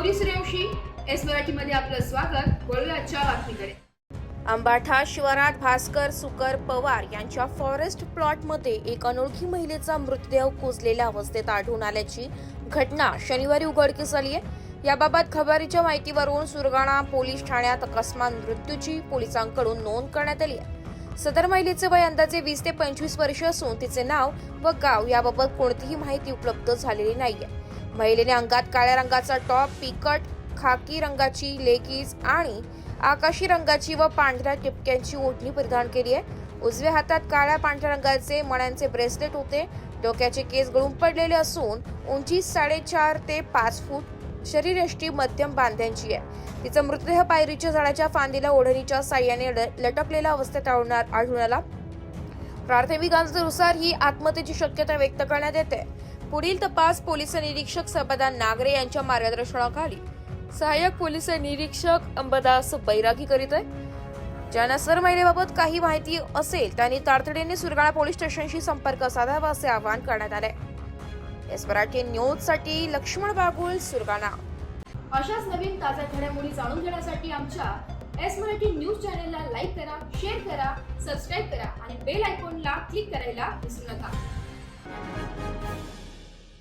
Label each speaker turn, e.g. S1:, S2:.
S1: Gauri Suryavanshi S मराठीमध्ये आपलं स्वागत. वळूया आजच्या बातमीकडे.
S2: अंबाठा शिवारात भास्कर सुकर पवार यांच्या फॉरेस्ट प्लॉटमध्ये एक अनोळखी महिलेचा मृतदेह कुजलेल्या अवस्थेत आढळून आल्याची घटना शनिवारी उघडकीस आली आहे. याबाबत खबरीच्या माहितीवरून सुरगाणा पोलीस ठाण्यात अकस्मात मृत्यूची पोलिसांकडून नोंद करण्यात आली आहे. सदर महिलेचे वय अंदाजे 20 ते 25 वर्ष असून तिचे नाव व गाव याबाबत कोणतीही माहिती उपलब्ध झालेली नाहीये. महिलेने अंगात काळ्या रंगाचा टॉप, पिकट खाकी रंगाची लेगिन्स आणि आकाशी रंगाची व पांढऱ्या टिपक्यांची ओढणी परिधान केली आहे. उजव्या हातात काळ्या पांढऱ्या रंगाचे मण्यांचे ब्रेसलेट होते. डोक्याचे केस गळून पडलेले असून उंची 4.5 ते 5 फूट, शरीरयष्टी मध्यम बांध्यांची आहे. तिचा मृतदेह पायरीच्या झाडाच्या फांदीला ओढणीच्या साह्याने लटकलेल्या अवस्थेत आढळून आला. प्राथमिक अंदाजानुसार ही आत्महत्येची शक्यता व्यक्त करण्यात येते. पुढील तपास पोलीस निरीक्षक समाधान नागरे यांच्या मार्गदर्शनाखाली सहाय्यक पोलीस निरीक्षक अंबादास बैरागी करीत आहे. ज्यांना सर महिलेबाबत काही माहिती असेल त्यांनी तातडीने सुरगाणा पोलीस स्टेशनशी संपर्क साधावा असे आवाहन करण्यात आले. एस मराठी न्यूज साठी लक्ष्मण बागुल, सुरगाणा.
S1: अशाच नवीन ताज्या घडामोडी जाणून घेण्यासाठी आमच्या एस मराठी न्यूज चॅनलला लाईक करा, शेअर करा, सबस्क्राईब करा आणि बेल आयकॉनला क्लिक करायला विसरू नका.